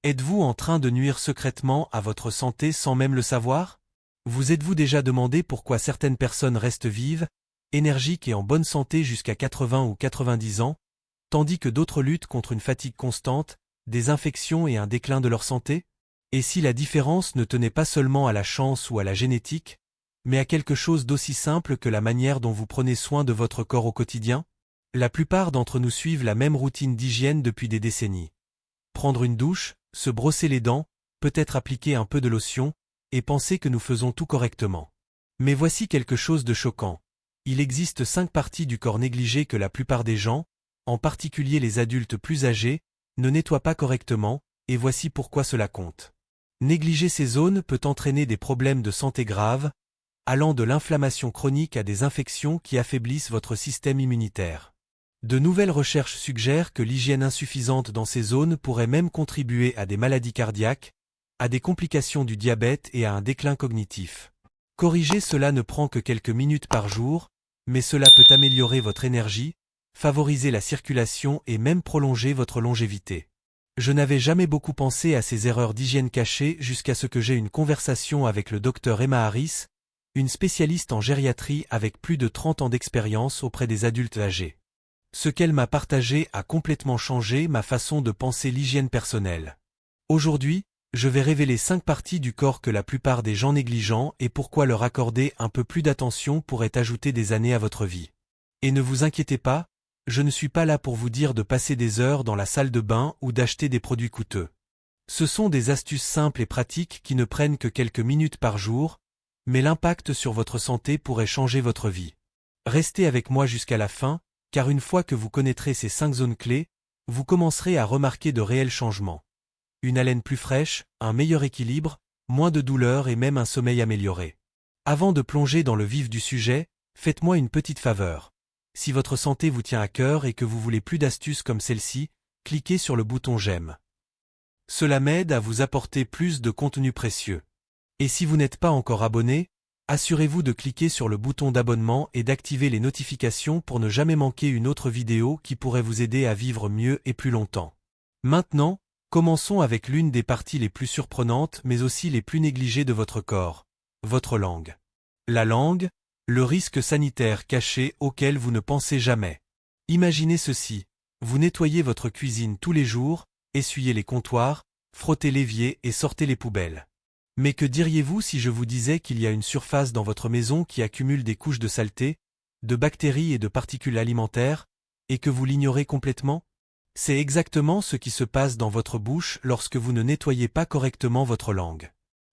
Êtes-vous en train de nuire secrètement à votre santé sans même le savoir? Vous êtes-vous déjà demandé pourquoi certaines personnes restent vives, énergiques et en bonne santé jusqu'à 80 ou 90 ans, tandis que d'autres luttent contre une fatigue constante, des infections et un déclin de leur santé? Et si la différence ne tenait pas seulement à la chance ou à la génétique, mais à quelque chose d'aussi simple que la manière dont vous prenez soin de votre corps au quotidien? La plupart d'entre nous suivent la même routine d'hygiène depuis des décennies. Prendre une douche, se brosser les dents, peut-être appliquer un peu de lotion, et penser que nous faisons tout correctement. Mais voici quelque chose de choquant. Il existe 5 parties du corps négligées que la plupart des gens, en particulier les adultes plus âgés, ne nettoient pas correctement, et voici pourquoi cela compte. Négliger ces zones peut entraîner des problèmes de santé graves, allant de l'inflammation chronique à des infections qui affaiblissent votre système immunitaire. De nouvelles recherches suggèrent que l'hygiène insuffisante dans ces zones pourrait même contribuer à des maladies cardiaques, à des complications du diabète et à un déclin cognitif. Corriger cela ne prend que quelques minutes par jour, mais cela peut améliorer votre énergie, favoriser la circulation et même prolonger votre longévité. Je n'avais jamais beaucoup pensé à ces erreurs d'hygiène cachées jusqu'à ce que j'aie une conversation avec le docteur Emma Harris, une spécialiste en gériatrie avec plus de 30 ans d'expérience auprès des adultes âgés. Ce qu'elle m'a partagé a complètement changé ma façon de penser l'hygiène personnelle. Aujourd'hui, je vais révéler 5 parties du corps que la plupart des gens négligents et pourquoi leur accorder un peu plus d'attention pourrait ajouter des années à votre vie. Et ne vous inquiétez pas, je ne suis pas là pour vous dire de passer des heures dans la salle de bain ou d'acheter des produits coûteux. Ce sont des astuces simples et pratiques qui ne prennent que quelques minutes par jour, mais l'impact sur votre santé pourrait changer votre vie. Restez avec moi jusqu'à la fin, car une fois que vous connaîtrez ces 5 zones clés, vous commencerez à remarquer de réels changements. Une haleine plus fraîche, un meilleur équilibre, moins de douleur et même un sommeil amélioré. Avant de plonger dans le vif du sujet, faites-moi une petite faveur. Si votre santé vous tient à cœur et que vous voulez plus d'astuces comme celle-ci, cliquez sur le bouton j'aime. Cela m'aide à vous apporter plus de contenu précieux. Et si vous n'êtes pas encore abonné, assurez-vous de cliquer sur le bouton d'abonnement et d'activer les notifications pour ne jamais manquer une autre vidéo qui pourrait vous aider à vivre mieux et plus longtemps. Maintenant, commençons avec l'une des parties les plus surprenantes mais aussi les plus négligées de votre corps, votre langue. La langue, le risque sanitaire caché auquel vous ne pensez jamais. Imaginez ceci, vous nettoyez votre cuisine tous les jours, essuyez les comptoirs, frottez l'évier et sortez les poubelles. Mais que diriez-vous si je vous disais qu'il y a une surface dans votre maison qui accumule des couches de saleté, de bactéries et de particules alimentaires, et que vous l'ignorez complètement? C'est exactement ce qui se passe dans votre bouche lorsque vous ne nettoyez pas correctement votre langue.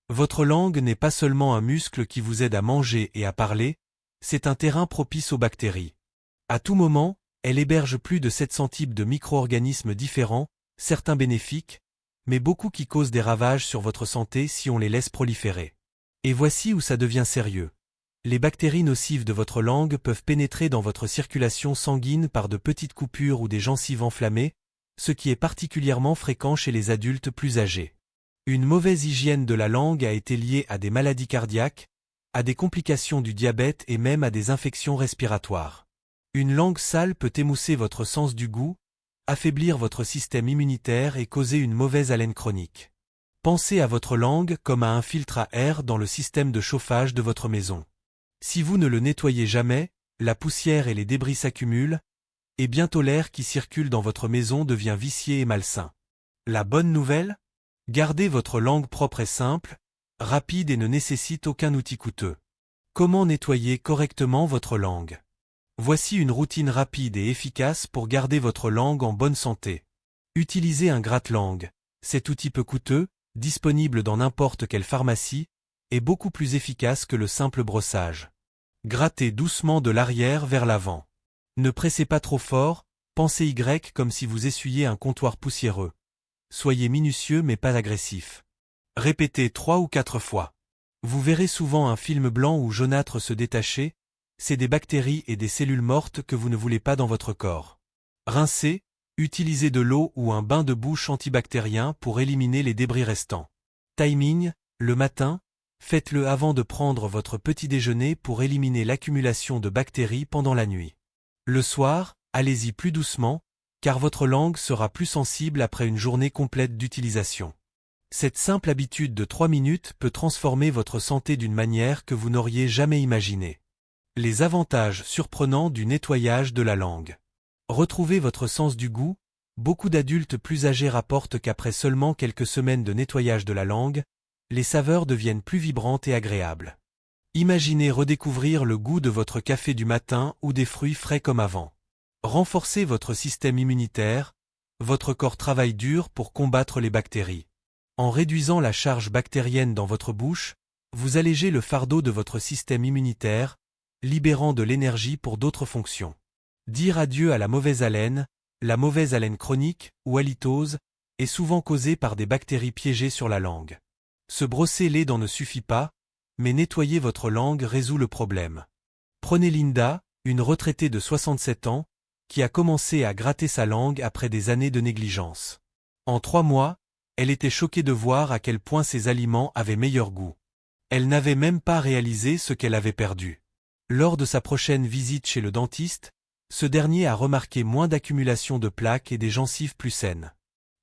Votre langue n'est pas seulement un muscle qui vous aide à manger et à parler, c'est un terrain propice aux bactéries. À tout moment, elle héberge plus de 700 types de micro-organismes différents, certains bénéfiques, mais beaucoup qui causent des ravages sur votre santé si on les laisse proliférer. Et voici où ça devient sérieux. Les bactéries nocives de votre langue peuvent pénétrer dans votre circulation sanguine par de petites coupures ou des gencives enflammées, ce qui est particulièrement fréquent chez les adultes plus âgés. Une mauvaise hygiène de la langue a été liée à des maladies cardiaques, à des complications du diabète et même à des infections respiratoires. Une langue sale peut émousser votre sens du goût, affaiblir votre système immunitaire et causer une mauvaise haleine chronique. Pensez à votre langue comme à un filtre à air dans le système de chauffage de votre maison. Si vous ne le nettoyez jamais, la poussière et les débris s'accumulent, et bientôt l'air qui circule dans votre maison devient vicié et malsain. La bonne nouvelle? Gardez votre langue propre et simple, rapide et ne nécessite aucun outil coûteux. Comment nettoyer correctement votre langue? Voici une routine rapide et efficace pour garder votre langue en bonne santé. Utilisez un gratte-langue. Cet outil peu coûteux, disponible dans n'importe quelle pharmacie, est beaucoup plus efficace que le simple brossage. Grattez doucement de l'arrière vers l'avant. Ne pressez pas trop fort, pensez Y comme si vous essuyiez un comptoir poussiéreux. Soyez minutieux mais pas agressif. Répétez 3 ou 4 fois. Vous verrez souvent un film blanc ou jaunâtre se détacher, c'est des bactéries et des cellules mortes que vous ne voulez pas dans votre corps. Rincez, utilisez de l'eau ou un bain de bouche antibactérien pour éliminer les débris restants. Timing, le matin, faites-le avant de prendre votre petit déjeuner pour éliminer l'accumulation de bactéries pendant la nuit. Le soir, allez-y plus doucement, car votre langue sera plus sensible après une journée complète d'utilisation. Cette simple habitude de 3 minutes peut transformer votre santé d'une manière que vous n'auriez jamais imaginée. Les avantages surprenants du nettoyage de la langue. Retrouvez votre sens du goût. Beaucoup d'adultes plus âgés rapportent qu'après seulement quelques semaines de nettoyage de la langue, les saveurs deviennent plus vibrantes et agréables. Imaginez redécouvrir le goût de votre café du matin ou des fruits frais comme avant. Renforcez votre système immunitaire. Votre corps travaille dur pour combattre les bactéries. En réduisant la charge bactérienne dans votre bouche, vous allégez le fardeau de votre système immunitaire, libérant de l'énergie pour d'autres fonctions. Dire adieu à la mauvaise haleine chronique ou halitose, est souvent causée par des bactéries piégées sur la langue. Se brosser les dents ne suffit pas, mais nettoyer votre langue résout le problème. Prenez Linda, une retraitée de 67 ans, qui a commencé à gratter sa langue après des années de négligence. En 3 mois, elle était choquée de voir à quel point ses aliments avaient meilleur goût. Elle n'avait même pas réalisé ce qu'elle avait perdu. Lors de sa prochaine visite chez le dentiste, ce dernier a remarqué moins d'accumulation de plaques et des gencives plus saines.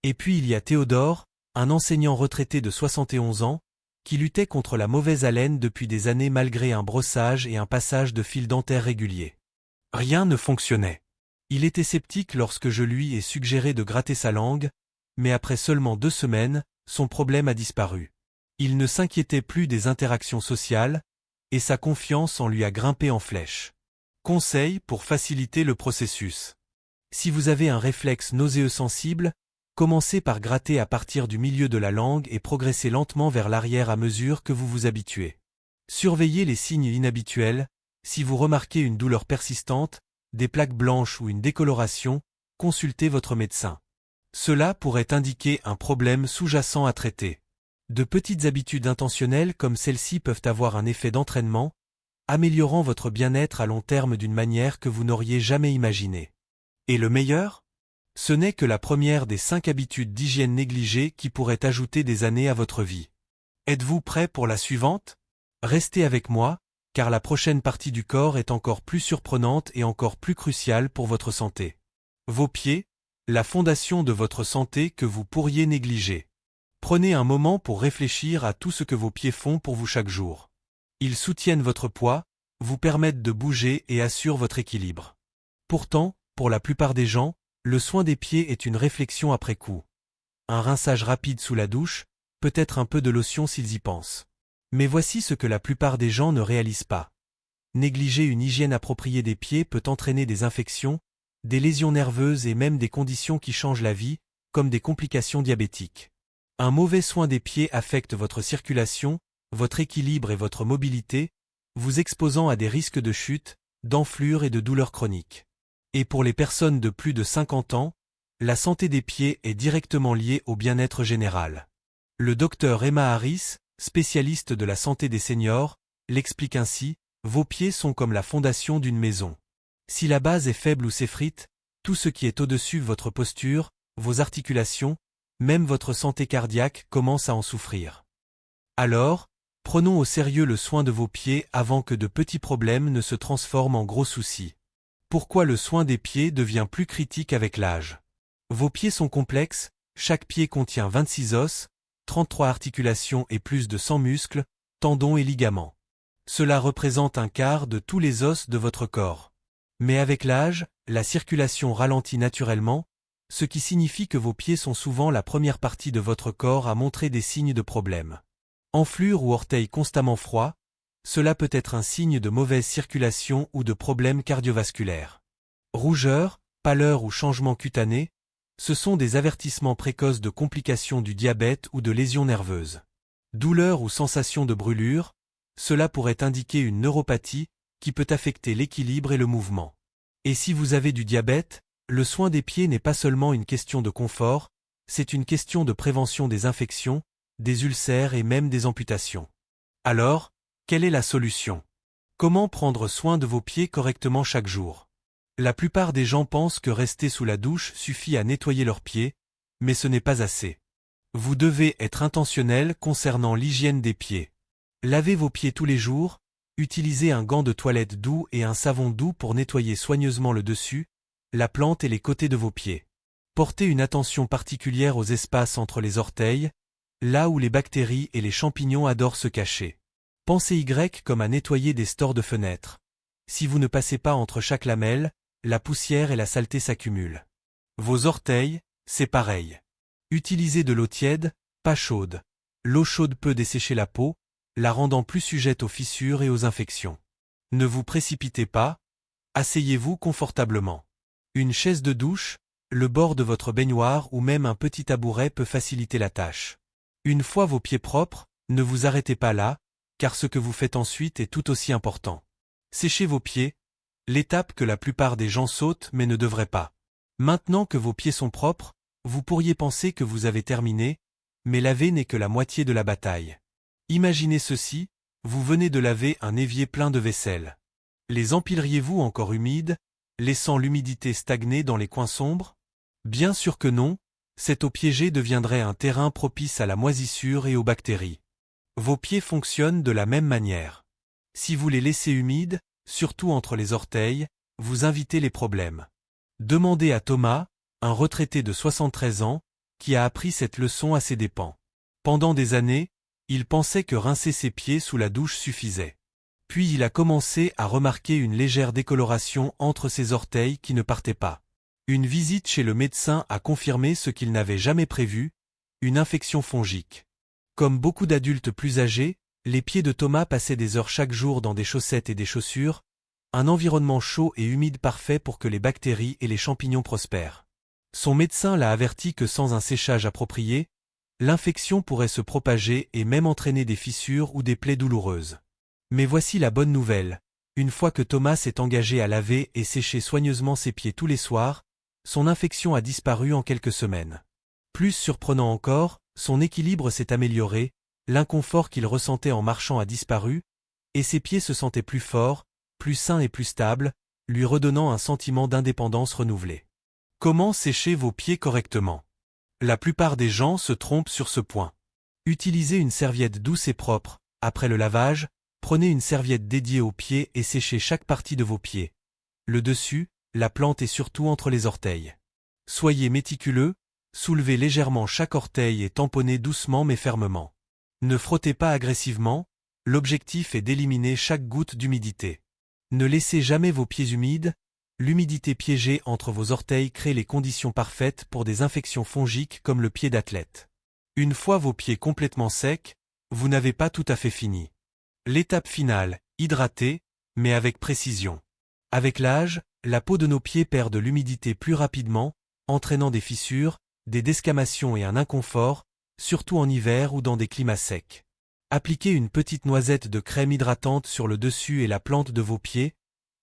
Et puis il y a Théodore, un enseignant retraité de 71 ans, qui luttait contre la mauvaise haleine depuis des années malgré un brossage et un passage de fil dentaire réguliers. Rien ne fonctionnait. Il était sceptique lorsque je lui ai suggéré de gratter sa langue, mais après seulement 2 semaines, son problème a disparu. Il ne s'inquiétait plus des interactions sociales, et sa confiance en lui a grimpé en flèche. Conseil pour faciliter le processus. Si vous avez un réflexe nauséeux sensible, commencez par gratter à partir du milieu de la langue et progressez lentement vers l'arrière à mesure que vous vous habituez. Surveillez les signes inhabituels. Si vous remarquez une douleur persistante, des plaques blanches ou une décoloration, consultez votre médecin. Cela pourrait indiquer un problème sous-jacent à traiter. De petites habitudes intentionnelles comme celles-ci peuvent avoir un effet d'entraînement, améliorant votre bien-être à long terme d'une manière que vous n'auriez jamais imaginée. Et le meilleur ? Ce n'est que la première des 5 habitudes d'hygiène négligées qui pourraient ajouter des années à votre vie. Êtes-vous prêt pour la suivante ? Restez avec moi, car la prochaine partie du corps est encore plus surprenante et encore plus cruciale pour votre santé. Vos pieds, la fondation de votre santé que vous pourriez négliger. Prenez un moment pour réfléchir à tout ce que vos pieds font pour vous chaque jour. Ils soutiennent votre poids, vous permettent de bouger et assurent votre équilibre. Pourtant, pour la plupart des gens, le soin des pieds est une réflexion après coup. Un rinçage rapide sous la douche, peut-être un peu de lotion s'ils y pensent. Mais voici ce que la plupart des gens ne réalisent pas. Négliger une hygiène appropriée des pieds peut entraîner des infections, des lésions nerveuses et même des conditions qui changent la vie, comme des complications diabétiques. Un mauvais soin des pieds affecte votre circulation, votre équilibre et votre mobilité, vous exposant à des risques de chute, d'enflure et de douleurs chroniques. Et pour les personnes de plus de 50 ans, la santé des pieds est directement liée au bien-être général. Le docteur Emma Harris, spécialiste de la santé des seniors, l'explique ainsi, vos pieds sont comme la fondation d'une maison. Si la base est faible ou s'effrite, tout ce qui est au-dessus, votre posture, vos articulations, même votre santé cardiaque commence à en souffrir. Alors, prenons au sérieux le soin de vos pieds avant que de petits problèmes ne se transforment en gros soucis. Pourquoi le soin des pieds devient plus critique avec l'âge? Vos pieds sont complexes, chaque pied contient 26 os, 33 articulations et plus de 100 muscles, tendons et ligaments. Cela représente un quart de tous les os de votre corps. Mais avec l'âge, la circulation ralentit naturellement, ce qui signifie que vos pieds sont souvent la première partie de votre corps à montrer des signes de problème. Enflure ou orteils constamment froids, cela peut être un signe de mauvaise circulation ou de problèmes cardiovasculaires. Rougeur, pâleur ou changement cutané, ce sont des avertissements précoces de complications du diabète ou de lésions nerveuses. Douleur ou sensation de brûlure, cela pourrait indiquer une neuropathie qui peut affecter l'équilibre et le mouvement. Et si vous avez du diabète, le soin des pieds n'est pas seulement une question de confort, c'est une question de prévention des infections, des ulcères et même des amputations. Alors, quelle est la solution? Comment prendre soin de vos pieds correctement chaque jour? La plupart des gens pensent que rester sous la douche suffit à nettoyer leurs pieds, mais ce n'est pas assez. Vous devez être intentionnel concernant l'hygiène des pieds. Lavez vos pieds tous les jours, utilisez un gant de toilette doux et un savon doux pour nettoyer soigneusement le dessus, la plante et les côtés de vos pieds. Portez une attention particulière aux espaces entre les orteils, là où les bactéries et les champignons adorent se cacher. Pensez Y comme à nettoyer des stores de fenêtres. Si vous ne passez pas entre chaque lamelle, la poussière et la saleté s'accumulent. Vos orteils, c'est pareil. Utilisez de l'eau tiède, pas chaude. L'eau chaude peut dessécher la peau, la rendant plus sujette aux fissures et aux infections. Ne vous précipitez pas, asseyez-vous confortablement. Une chaise de douche, le bord de votre baignoire ou même un petit tabouret peut faciliter la tâche. Une fois vos pieds propres, ne vous arrêtez pas là, car ce que vous faites ensuite est tout aussi important. Séchez vos pieds, l'étape que la plupart des gens sautent mais ne devraient pas. Maintenant que vos pieds sont propres, vous pourriez penser que vous avez terminé, mais laver n'est que la moitié de la bataille. Imaginez ceci, vous venez de laver un évier plein de vaisselle. Les empileriez-vous encore humides, laissant l'humidité stagner dans les coins sombres? Bien sûr que non, cette eau piégée deviendrait un terrain propice à la moisissure et aux bactéries. Vos pieds fonctionnent de la même manière. Si vous les laissez humides, surtout entre les orteils, vous invitez les problèmes. Demandez à Thomas, un retraité de 73 ans, qui a appris cette leçon à ses dépens. Pendant des années, il pensait que rincer ses pieds sous la douche suffisait. Puis il a commencé à remarquer une légère décoloration entre ses orteils qui ne partait pas. Une visite chez le médecin a confirmé ce qu'il n'avait jamais prévu, une infection fongique. Comme beaucoup d'adultes plus âgés, les pieds de Thomas passaient des heures chaque jour dans des chaussettes et des chaussures, un environnement chaud et humide parfait pour que les bactéries et les champignons prospèrent. Son médecin l'a averti que sans un séchage approprié, l'infection pourrait se propager et même entraîner des fissures ou des plaies douloureuses. Mais voici la bonne nouvelle, une fois que Thomas s'est engagé à laver et sécher soigneusement ses pieds tous les soirs, son infection a disparu en quelques semaines. Plus surprenant encore, son équilibre s'est amélioré, l'inconfort qu'il ressentait en marchant a disparu, et ses pieds se sentaient plus forts, plus sains et plus stables, lui redonnant un sentiment d'indépendance renouvelé. Comment sécher vos pieds correctement? La plupart des gens se trompent sur ce point. Utilisez une serviette douce et propre. Après le lavage, prenez une serviette dédiée aux pieds et séchez chaque partie de vos pieds. Le dessus, la plante et surtout entre les orteils. Soyez méticuleux, soulevez légèrement chaque orteil et tamponnez doucement mais fermement. Ne frottez pas agressivement, l'objectif est d'éliminer chaque goutte d'humidité. Ne laissez jamais vos pieds humides, l'humidité piégée entre vos orteils crée les conditions parfaites pour des infections fongiques comme le pied d'athlète. Une fois vos pieds complètement secs, vous n'avez pas tout à fait fini. L'étape finale, hydratez, mais avec précision. Avec l'âge, la peau de nos pieds perd de l'humidité plus rapidement, entraînant des fissures, des descamations et un inconfort, surtout en hiver ou dans des climats secs. Appliquez une petite noisette de crème hydratante sur le dessus et la plante de vos pieds,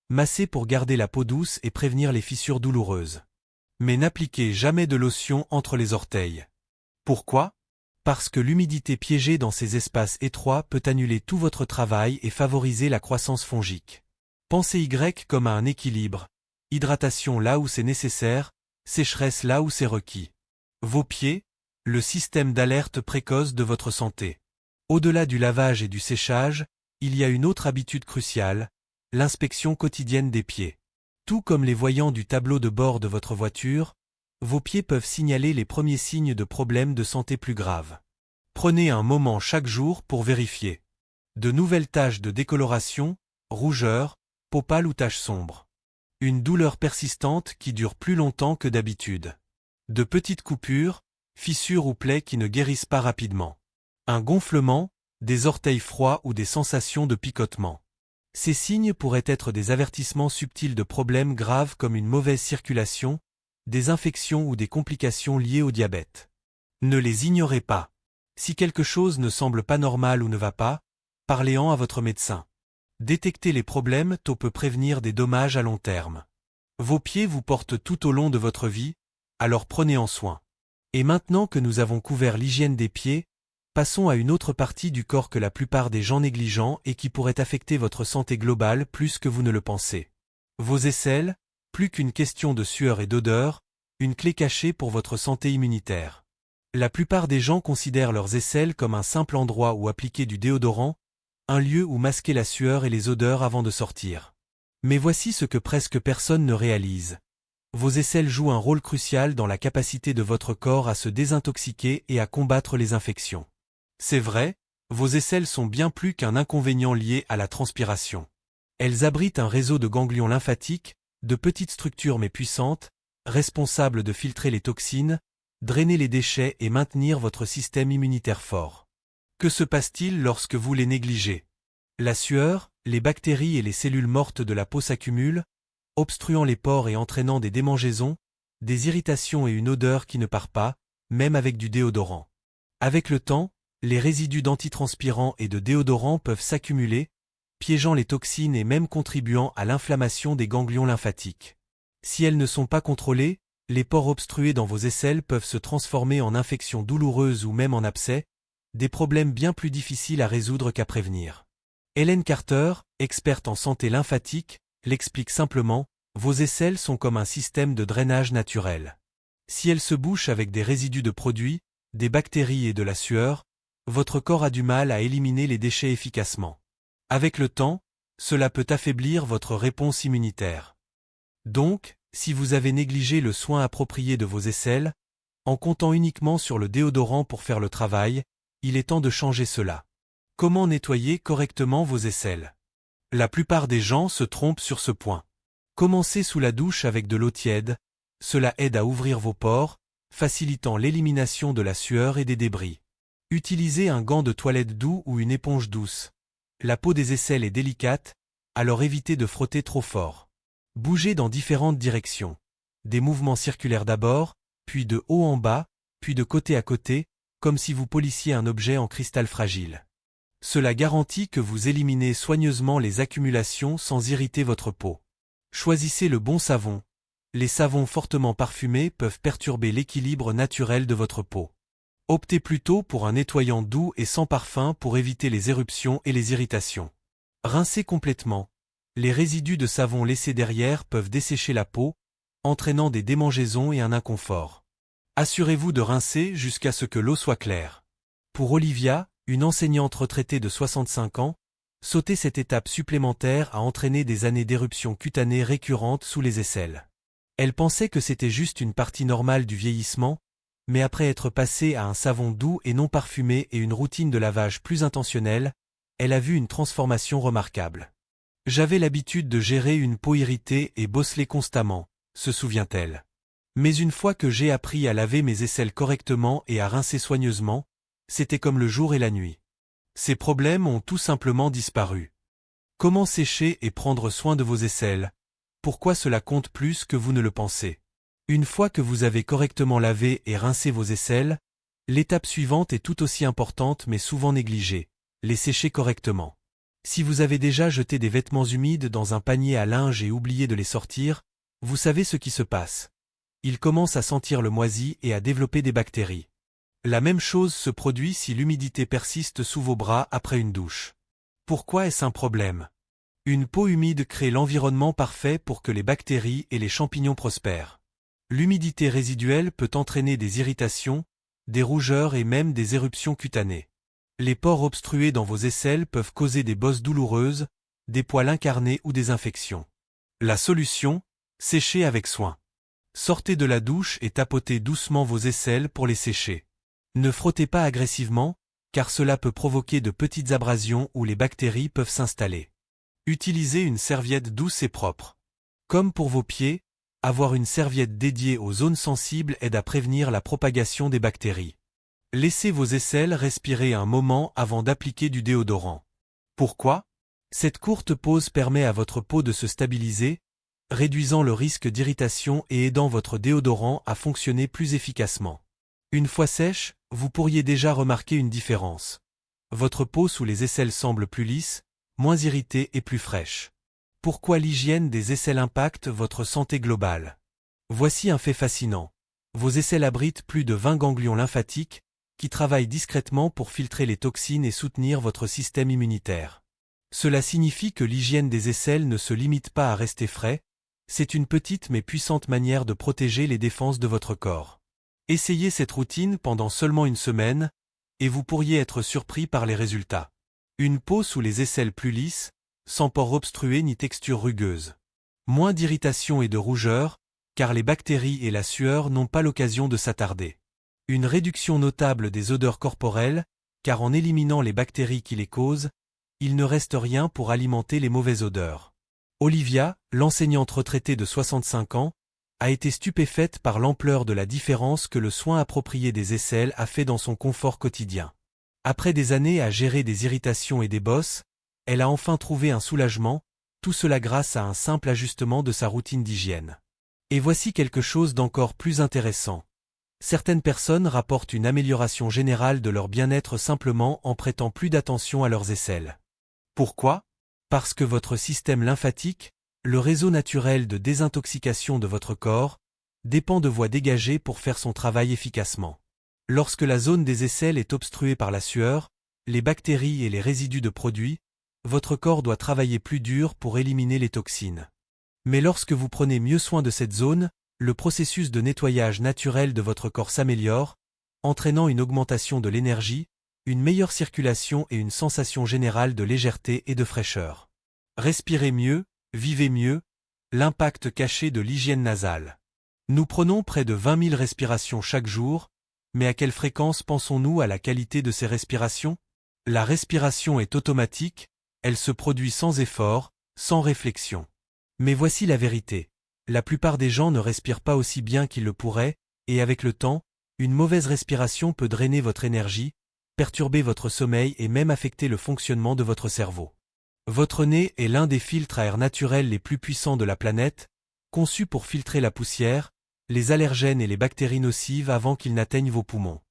massez pour garder la peau douce et prévenir les fissures douloureuses. Mais n'appliquez jamais de lotion entre les orteils. Pourquoi? Parce que l'humidité piégée dans ces espaces étroits peut annuler tout votre travail et favoriser la croissance fongique. Pensez Y comme à un équilibre, hydratation là où c'est nécessaire, sécheresse là où c'est requis. Vos pieds, le système d'alerte précoce de votre santé. Au-delà du lavage et du séchage, il y a une autre habitude cruciale, l'inspection quotidienne des pieds. Tout comme les voyants du tableau de bord de votre voiture, vos pieds peuvent signaler les premiers signes de problèmes de santé plus graves. Prenez un moment chaque jour pour vérifier. De nouvelles taches de décoloration, rougeur, peau pâle ou taches sombres. Une douleur persistante qui dure plus longtemps que d'habitude. De petites coupures, fissures ou plaies qui ne guérissent pas rapidement. Un gonflement, des orteils froids ou des sensations de picotement. Ces signes pourraient être des avertissements subtils de problèmes graves comme une mauvaise circulation, des infections ou des complications liées au diabète. Ne les ignorez pas. Si quelque chose ne semble pas normal ou ne va pas, parlez-en à votre médecin. Détecter les problèmes tôt peut prévenir des dommages à long terme. Vos pieds vous portent tout au long de votre vie, alors prenez-en soin. Et maintenant que nous avons couvert l'hygiène des pieds, passons à une autre partie du corps que la plupart des gens négligent et qui pourrait affecter votre santé globale plus que vous ne le pensez. Vos aisselles, plus qu'une question de sueur et d'odeur, une clé cachée pour votre santé immunitaire. La plupart des gens considèrent leurs aisselles comme un simple endroit où appliquer du déodorant, un lieu où masquer la sueur et les odeurs avant de sortir. Mais voici ce que presque personne ne réalise. Vos aisselles jouent un rôle crucial dans la capacité de votre corps à se désintoxiquer et à combattre les infections. C'est vrai, vos aisselles sont bien plus qu'un inconvénient lié à la transpiration. Elles abritent un réseau de ganglions lymphatiques, de petites structures mais puissantes, responsables de filtrer les toxines, drainer les déchets et maintenir votre système immunitaire fort. Que se passe-t-il lorsque vous les négligez? La sueur, les bactéries et les cellules mortes de la peau s'accumulent, obstruant les pores et entraînant des démangeaisons, des irritations et une odeur qui ne part pas, même avec du déodorant. Avec le temps, les résidus d'antitranspirants et de déodorants peuvent s'accumuler, piégeant les toxines et même contribuant à l'inflammation des ganglions lymphatiques. Si elles ne sont pas contrôlées, les pores obstrués dans vos aisselles peuvent se transformer en infections douloureuses ou même en abcès, des problèmes bien plus difficiles à résoudre qu'à prévenir. Helen Carter, experte en santé lymphatique, l'explique simplement, vos aisselles sont comme un système de drainage naturel. Si elles se bouchent avec des résidus de produits, des bactéries et de la sueur, votre corps a du mal à éliminer les déchets efficacement. Avec le temps, cela peut affaiblir votre réponse immunitaire. Donc, si vous avez négligé le soin approprié de vos aisselles, en comptant uniquement sur le déodorant pour faire le travail, il est temps de changer cela. Comment nettoyer correctement vos aisselles? La plupart des gens se trompent sur ce point. Commencez sous la douche avec de l'eau tiède, cela aide à ouvrir vos pores, facilitant l'élimination de la sueur et des débris. Utilisez un gant de toilette doux ou une éponge douce. La peau des aisselles est délicate, alors évitez de frotter trop fort. Bougez dans différentes directions. Des mouvements circulaires d'abord, puis de haut en bas, puis de côté à côté, comme si vous polissiez un objet en cristal fragile. Cela garantit que vous éliminez soigneusement les accumulations sans irriter votre peau. Choisissez le bon savon. Les savons fortement parfumés peuvent perturber l'équilibre naturel de votre peau. Optez plutôt pour un nettoyant doux et sans parfum pour éviter les éruptions et les irritations. Rincez complètement. Les résidus de savon laissés derrière peuvent dessécher la peau, entraînant des démangeaisons et un inconfort. Assurez-vous de rincer jusqu'à ce que l'eau soit claire. Pour Olivia, une enseignante retraitée de 65 ans, sauter cette étape supplémentaire a entraîné des années d'éruptions cutanées récurrentes sous les aisselles. Elle pensait que c'était juste une partie normale du vieillissement, mais après être passée à un savon doux et non parfumé et une routine de lavage plus intentionnelle, elle a vu une transformation remarquable. J'avais l'habitude de gérer une peau irritée et bosselée constamment, se souvient-elle. Mais une fois que j'ai appris à laver mes aisselles correctement et à rincer soigneusement, c'était comme le jour et la nuit. Ces problèmes ont tout simplement disparu. Comment sécher et prendre soin de vos aisselles? Pourquoi cela compte plus que vous ne le pensez? Une fois que vous avez correctement lavé et rincé vos aisselles, l'étape suivante est tout aussi importante mais souvent négligée, les sécher correctement. Si vous avez déjà jeté des vêtements humides dans un panier à linge et oublié de les sortir, vous savez ce qui se passe. Ils commencent à sentir le moisi et à développer des bactéries. La même chose se produit si l'humidité persiste sous vos bras après une douche. Pourquoi est-ce un problème? Une peau humide crée l'environnement parfait pour que les bactéries et les champignons prospèrent. L'humidité résiduelle peut entraîner des irritations, des rougeurs et même des éruptions cutanées. Les pores obstrués dans vos aisselles peuvent causer des bosses douloureuses, des poils incarnés ou des infections. La solution? Sécher avec soin. Sortez de la douche et tapotez doucement vos aisselles pour les sécher. Ne frottez pas agressivement, car cela peut provoquer de petites abrasions où les bactéries peuvent s'installer. Utilisez une serviette douce et propre. Comme pour vos pieds, avoir une serviette dédiée aux zones sensibles aide à prévenir la propagation des bactéries. Laissez vos aisselles respirer un moment avant d'appliquer du déodorant. Pourquoi? Cette courte pause permet à votre peau de se stabiliser, réduisant le risque d'irritation et aidant votre déodorant à fonctionner plus efficacement. Une fois sèche, vous pourriez déjà remarquer une différence. Votre peau sous les aisselles semble plus lisse, moins irritée et plus fraîche. Pourquoi l'hygiène des aisselles impacte votre santé globale? Voici un fait fascinant. Vos aisselles abritent plus de 20 ganglions lymphatiques, qui travaillent discrètement pour filtrer les toxines et soutenir votre système immunitaire. Cela signifie que l'hygiène des aisselles ne se limite pas à rester frais, c'est une petite mais puissante manière de protéger les défenses de votre corps. Essayez cette routine pendant seulement une semaine, et vous pourriez être surpris par les résultats. Une peau sous les aisselles plus lisse, sans pores obstrués ni texture rugueuse. Moins d'irritation et de rougeur, car les bactéries et la sueur n'ont pas l'occasion de s'attarder. Une réduction notable des odeurs corporelles, car en éliminant les bactéries qui les causent, il ne reste rien pour alimenter les mauvaises odeurs. Olivia, l'enseignante retraitée de 65 ans, a été stupéfaite par l'ampleur de la différence que le soin approprié des aisselles a fait dans son confort quotidien. Après des années à gérer des irritations et des bosses, elle a enfin trouvé un soulagement, tout cela grâce à un simple ajustement de sa routine d'hygiène. Et voici quelque chose d'encore plus intéressant. Certaines personnes rapportent une amélioration générale de leur bien-être simplement en prêtant plus d'attention à leurs aisselles. Pourquoi ? Parce que votre système lymphatique, le réseau naturel de désintoxication de votre corps, dépend de voies dégagées pour faire son travail efficacement. Lorsque la zone des aisselles est obstruée par la sueur, les bactéries et les résidus de produits, votre corps doit travailler plus dur pour éliminer les toxines. Mais lorsque vous prenez mieux soin de cette zone, le processus de nettoyage naturel de votre corps s'améliore, entraînant une augmentation de l'énergie, une meilleure circulation et une sensation générale de légèreté et de fraîcheur. Respirez mieux, vivez mieux, l'impact caché de l'hygiène nasale. Nous prenons près de 20 000 respirations chaque jour, mais à quelle fréquence pensons-nous à la qualité de ces respirations ? La respiration est automatique, elle se produit sans effort, sans réflexion. Mais voici la vérité. La plupart des gens ne respirent pas aussi bien qu'ils le pourraient, et avec le temps, une mauvaise respiration peut drainer votre énergie, perturber votre sommeil et même affecter le fonctionnement de votre cerveau. Votre nez est l'un des filtres à air naturel les plus puissants de la planète, conçu pour filtrer la poussière, les allergènes et les bactéries nocives avant qu'ils n'atteignent vos poumons.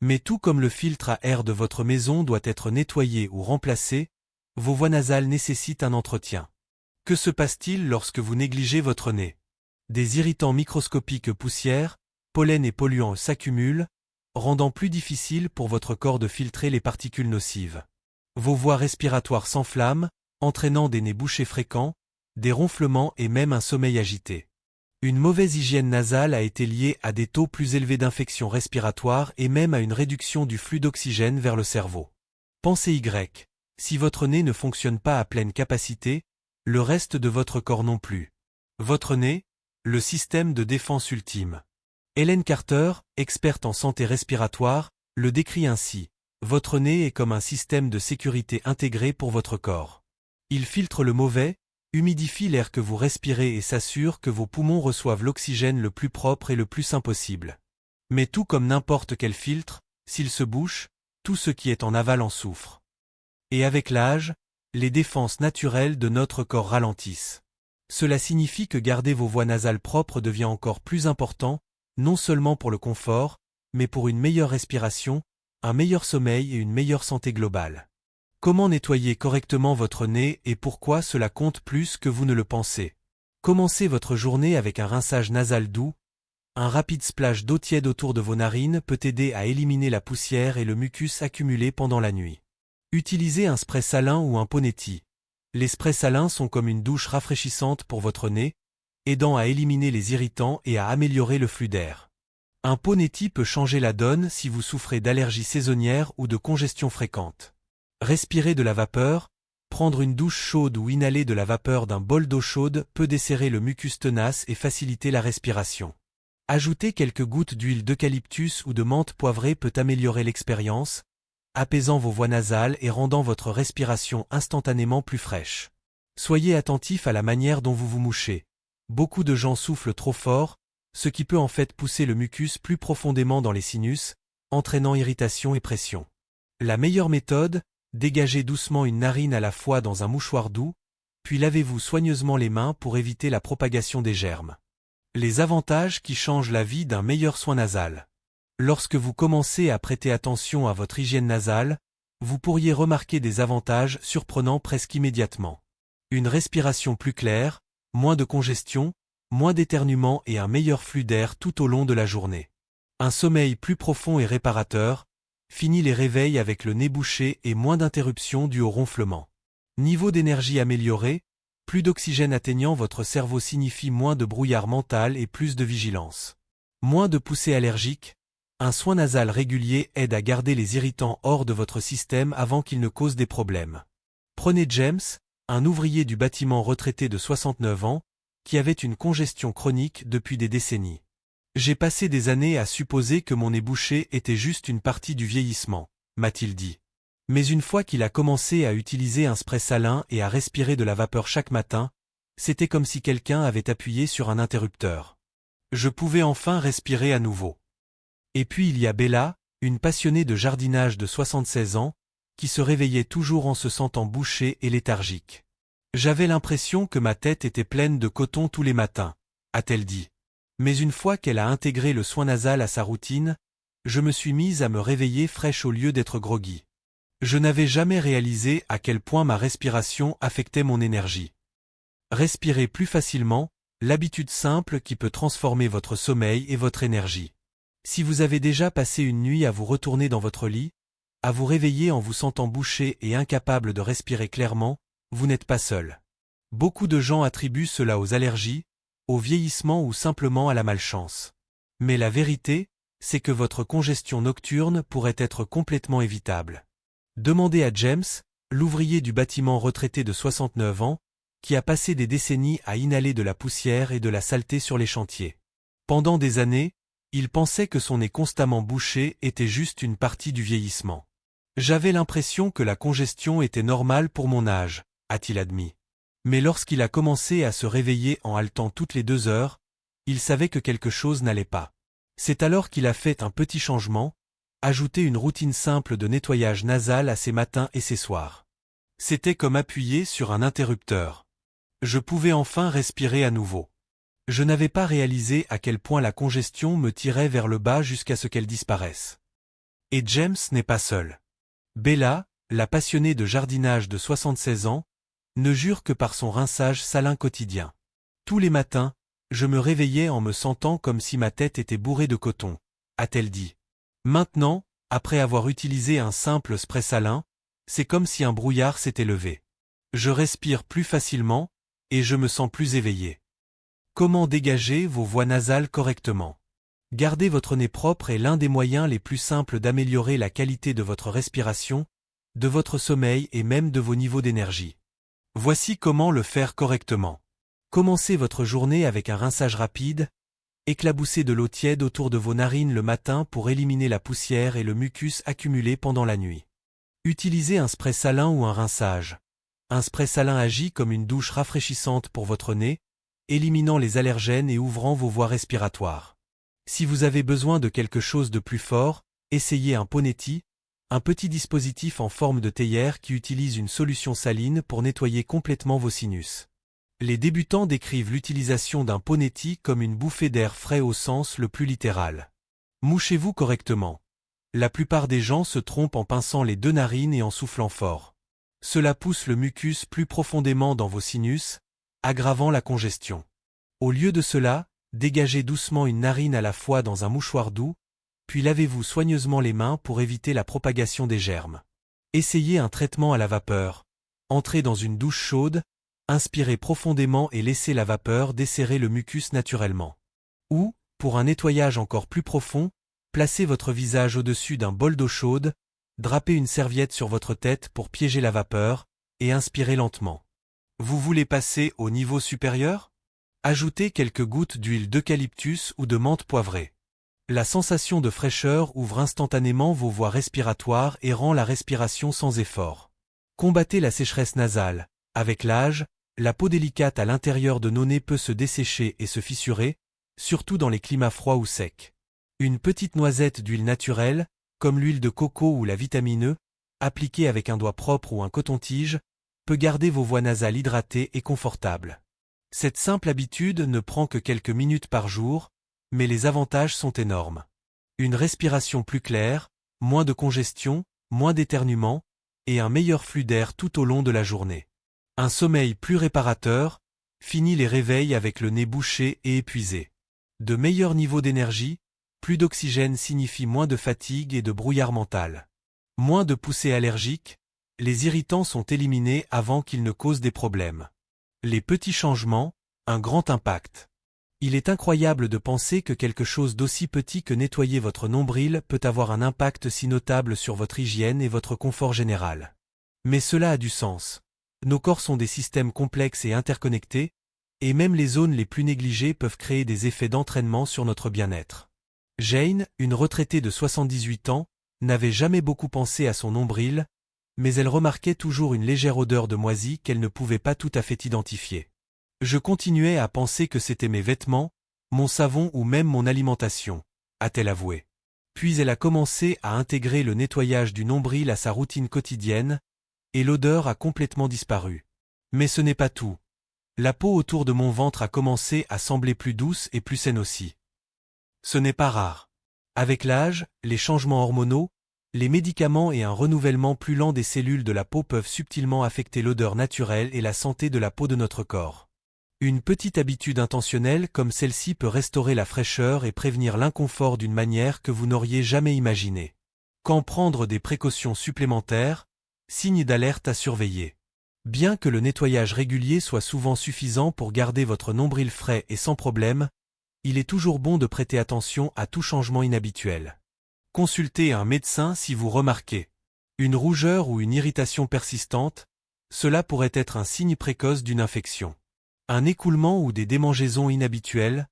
Mais tout comme le filtre à air de votre maison doit être nettoyé ou remplacé, vos voies nasales nécessitent un entretien. Que se passe-t-il lorsque vous négligez votre nez ? Des irritants microscopiques poussières, pollen et polluants s'accumulent, rendant plus difficile pour votre corps de filtrer les particules nocives. Vos voies respiratoires s'enflamment, entraînant des nez bouchés fréquents, des ronflements et même un sommeil agité. Une mauvaise hygiène nasale a été liée à des taux plus élevés d'infections respiratoires et même à une réduction du flux d'oxygène vers le cerveau. Pensez Y. Si votre nez ne fonctionne pas à pleine capacité, le reste de votre corps non plus. Votre nez, le système de défense ultime. Helen Carter, experte en santé respiratoire, le décrit ainsi. Votre nez est comme un système de sécurité intégré pour votre corps. Il filtre le mauvais, humidifie l'air que vous respirez et s'assure que vos poumons reçoivent l'oxygène le plus propre et le plus sain possible. Mais tout comme n'importe quel filtre, s'il se bouche, tout ce qui est en aval en souffre. Et avec l'âge, les défenses naturelles de notre corps ralentissent. Cela signifie que garder vos voies nasales propres devient encore plus important, non seulement pour le confort, mais pour une meilleure respiration, un meilleur sommeil et une meilleure santé globale. Comment nettoyer correctement votre nez et pourquoi cela compte plus que vous ne le pensez? Commencez votre journée avec un rinçage nasal doux. Un rapide splash d'eau tiède autour de vos narines peut aider à éliminer la poussière et le mucus accumulé pendant la nuit. Utilisez un spray salin ou un Ponetti. Les sprays salins sont comme une douche rafraîchissante pour votre nez, aidant à éliminer les irritants et à améliorer le flux d'air. Un Ponetti peut changer la donne si vous souffrez d'allergies saisonnières ou de congestion fréquente. Respirer de la vapeur, prendre une douche chaude ou inhaler de la vapeur d'un bol d'eau chaude peut desserrer le mucus tenace et faciliter la respiration. Ajouter quelques gouttes d'huile d'eucalyptus ou de menthe poivrée peut améliorer l'expérience, apaisant vos voies nasales et rendant votre respiration instantanément plus fraîche. Soyez attentif à la manière dont vous vous mouchez. Beaucoup de gens soufflent trop fort, ce qui peut en fait pousser le mucus plus profondément dans les sinus, entraînant irritation et pression. La meilleure méthode, dégagez doucement une narine à la fois dans un mouchoir doux, puis lavez-vous soigneusement les mains pour éviter la propagation des germes. Les avantages qui changent la vie d'un meilleur soin nasal. Lorsque vous commencez à prêter attention à votre hygiène nasale, vous pourriez remarquer des avantages surprenants presque immédiatement. Une respiration plus claire, moins de congestion, moins d'éternuements et un meilleur flux d'air tout au long de la journée. Un sommeil plus profond et réparateur, fini les réveils avec le nez bouché et moins d'interruptions dues au ronflement. Niveau d'énergie amélioré, plus d'oxygène atteignant votre cerveau signifie moins de brouillard mental et plus de vigilance. Moins de poussées allergiques, un soin nasal régulier aide à garder les irritants hors de votre système avant qu'ils ne causent des problèmes. Prenez James, un ouvrier du bâtiment retraité de 69 ans, qui avait une congestion chronique depuis des décennies. J'ai passé des années à supposer que mon nez bouché était juste une partie du vieillissement, m'a-t-il dit. Mais une fois qu'il a commencé à utiliser un spray salin et à respirer de la vapeur chaque matin, c'était comme si quelqu'un avait appuyé sur un interrupteur. Je pouvais enfin respirer à nouveau. Et puis il y a Bella, une passionnée de jardinage de 76 ans, qui se réveillait toujours en se sentant bouchée et léthargique. J'avais l'impression que ma tête était pleine de coton tous les matins, a-t-elle dit. Mais une fois qu'elle a intégré le soin nasal à sa routine, je me suis mise à me réveiller fraîche au lieu d'être groggy. Je n'avais jamais réalisé à quel point ma respiration affectait mon énergie. Respirez plus facilement, l'habitude simple qui peut transformer votre sommeil et votre énergie. Si vous avez déjà passé une nuit à vous retourner dans votre lit, à vous réveiller en vous sentant bouché et incapable de respirer clairement, vous n'êtes pas seul. Beaucoup de gens attribuent cela aux allergies, au vieillissement ou simplement à la malchance. Mais la vérité, c'est que votre congestion nocturne pourrait être complètement évitable. Demandez à James, l'ouvrier du bâtiment retraité de 69 ans, qui a passé des décennies à inhaler de la poussière et de la saleté sur les chantiers. Pendant des années, il pensait que son nez constamment bouché était juste une partie du vieillissement. J'avais l'impression que la congestion était normale pour mon âge, a-t-il admis. Mais lorsqu'il a commencé à se réveiller en haletant toutes les 2 heures, il savait que quelque chose n'allait pas. C'est alors qu'il a fait un petit changement, ajouté une routine simple de nettoyage nasal à ses matins et ses soirs. C'était comme appuyer sur un interrupteur. Je pouvais enfin respirer à nouveau. Je n'avais pas réalisé à quel point la congestion me tirait vers le bas jusqu'à ce qu'elle disparaisse. Et James n'est pas seul. Bella, la passionnée de jardinage de 76 ans, ne jure que par son rinçage salin quotidien. Tous les matins, je me réveillais en me sentant comme si ma tête était bourrée de coton, a-t-elle dit. Maintenant, après avoir utilisé un simple spray salin, c'est comme si un brouillard s'était levé. Je respire plus facilement, et je me sens plus éveillé. Comment dégager vos voies nasales correctement? Garder votre nez propre est l'un des moyens les plus simples d'améliorer la qualité de votre respiration, de votre sommeil et même de vos niveaux d'énergie. Voici comment le faire correctement. Commencez votre journée avec un rinçage rapide, éclaboussez de l'eau tiède autour de vos narines le matin pour éliminer la poussière et le mucus accumulé pendant la nuit. Utilisez un spray salin ou un rinçage. Un spray salin agit comme une douche rafraîchissante pour votre nez, éliminant les allergènes et ouvrant vos voies respiratoires. Si vous avez besoin de quelque chose de plus fort, essayez un Ponetti, un petit dispositif en forme de théière qui utilise une solution saline pour nettoyer complètement vos sinus. Les débutants décrivent l'utilisation d'un Ponetti comme une bouffée d'air frais au sens le plus littéral. Mouchez-vous correctement. La plupart des gens se trompent en pinçant les 2 narines et en soufflant fort. Cela pousse le mucus plus profondément dans vos sinus, aggravant la congestion. Au lieu de cela, dégagez doucement une narine à la fois dans un mouchoir doux, puis lavez-vous soigneusement les mains pour éviter la propagation des germes. Essayez un traitement à la vapeur. Entrez dans une douche chaude, inspirez profondément et laissez la vapeur desserrer le mucus naturellement. Ou, pour un nettoyage encore plus profond, placez votre visage au-dessus d'un bol d'eau chaude, drapez une serviette sur votre tête pour piéger la vapeur, et inspirez lentement. Vous voulez passer au niveau supérieur? Ajoutez quelques gouttes d'huile d'eucalyptus ou de menthe poivrée. La sensation de fraîcheur ouvre instantanément vos voies respiratoires et rend la respiration sans effort. Combattez la sécheresse nasale. Avec l'âge, la peau délicate à l'intérieur de nos nez peut se dessécher et se fissurer, surtout dans les climats froids ou secs. Une petite noisette d'huile naturelle, comme l'huile de coco ou la vitamine E, appliquée avec un doigt propre ou un coton-tige, peut garder vos voies nasales hydratées et confortables. Cette simple habitude ne prend que quelques minutes par jour, mais les avantages sont énormes. Une respiration plus claire, moins de congestion, moins d'éternuement, et un meilleur flux d'air tout au long de la journée. Un sommeil plus réparateur, fini les réveils avec le nez bouché et épuisé. De meilleurs niveaux d'énergie, plus d'oxygène signifie moins de fatigue et de brouillard mental. Moins de poussées allergiques, les irritants sont éliminés avant qu'ils ne causent des problèmes. Les petits changements, un grand impact. Il est incroyable de penser que quelque chose d'aussi petit que nettoyer votre nombril peut avoir un impact si notable sur votre hygiène et votre confort général. Mais cela a du sens. Nos corps sont des systèmes complexes et interconnectés, Et même les zones les plus négligées peuvent créer des effets d'entraînement sur notre bien-être. Jane, une retraitée de 78 ans, n'avait jamais beaucoup pensé à son nombril, mais elle remarquait toujours une légère odeur de moisi qu'elle ne pouvait pas tout à fait identifier. Je continuais à penser que c'était mes vêtements, mon savon ou même mon alimentation, a-t-elle avoué. Puis elle a commencé à intégrer le nettoyage du nombril à sa routine quotidienne, et l'odeur a complètement disparu. Mais ce n'est pas tout. La peau autour de mon ventre a commencé à sembler plus douce et plus saine aussi. Ce n'est pas rare. Avec l'âge, les changements hormonaux, les médicaments et un renouvellement plus lent des cellules de la peau peuvent subtilement affecter l'odeur naturelle et la santé de la peau de notre corps. Une petite habitude intentionnelle comme celle-ci peut restaurer la fraîcheur et prévenir l'inconfort d'une manière que vous n'auriez jamais imaginée. Quand prendre des précautions supplémentaires? Signe d'alerte à surveiller. Bien que le nettoyage régulier soit souvent suffisant pour garder votre nombril frais et sans problème, il est toujours bon de prêter attention à tout changement inhabituel. Consultez un médecin si vous remarquez une rougeur ou une irritation persistante, cela pourrait être un signe précoce d'une infection. Un écoulement ou des démangeaisons inhabituelles,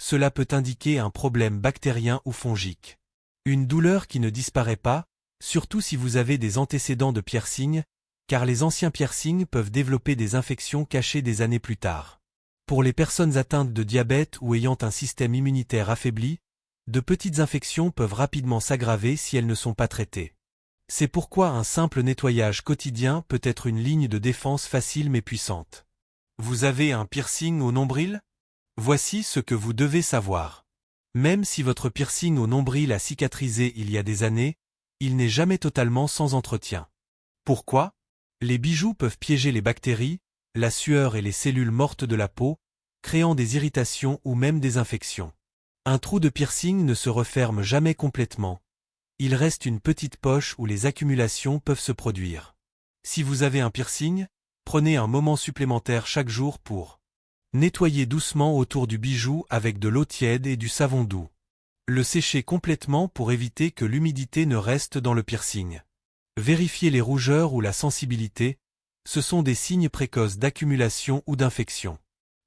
cela peut indiquer un problème bactérien ou fongique. Une douleur qui ne disparaît pas, surtout si vous avez des antécédents de piercing, car les anciens piercings peuvent développer des infections cachées des années plus tard. Pour les personnes atteintes de diabète ou ayant un système immunitaire affaibli, de petites infections peuvent rapidement s'aggraver si elles ne sont pas traitées. C'est pourquoi un simple nettoyage quotidien peut être une ligne de défense facile mais puissante. Vous avez un piercing au nombril? Voici ce que vous devez savoir. Même si votre piercing au nombril a cicatrisé il y a des années, il n'est jamais totalement sans entretien. Pourquoi? Les bijoux peuvent piéger les bactéries, la sueur et les cellules mortes de la peau, créant des irritations ou même des infections. Un trou de piercing ne se referme jamais complètement. Il reste une petite poche où les accumulations peuvent se produire. Si vous avez un piercing, prenez un moment supplémentaire chaque jour pour nettoyer doucement autour du bijou avec de l'eau tiède et du savon doux. Le sécher complètement pour éviter que l'humidité ne reste dans le piercing. Vérifiez les rougeurs ou la sensibilité, ce sont des signes précoces d'accumulation ou d'infection.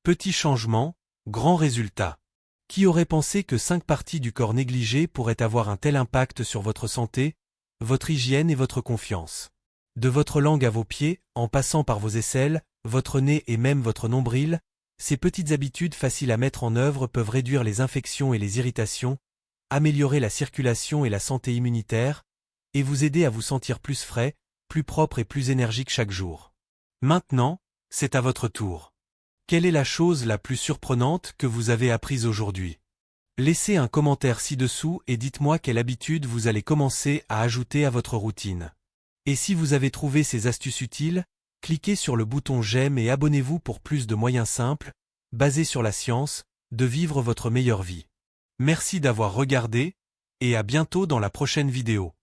Petit changement, grand résultat. Qui aurait pensé que 5 parties du corps négligées pourraient avoir un tel impact sur votre santé, votre hygiène et votre confiance? De votre langue à vos pieds, en passant par vos aisselles, votre nez et même votre nombril, ces petites habitudes faciles à mettre en œuvre peuvent réduire les infections et les irritations, améliorer la circulation et la santé immunitaire, et vous aider à vous sentir plus frais, plus propre et plus énergique chaque jour. Maintenant, c'est à votre tour. Quelle est la chose la plus surprenante que vous avez apprise aujourd'hui? Laissez un commentaire ci-dessous et dites-moi quelle habitude vous allez commencer à ajouter à votre routine. Et si vous avez trouvé ces astuces utiles, cliquez sur le bouton j'aime et abonnez-vous pour plus de moyens simples, basés sur la science, de vivre votre meilleure vie. Merci d'avoir regardé, et à bientôt dans la prochaine vidéo.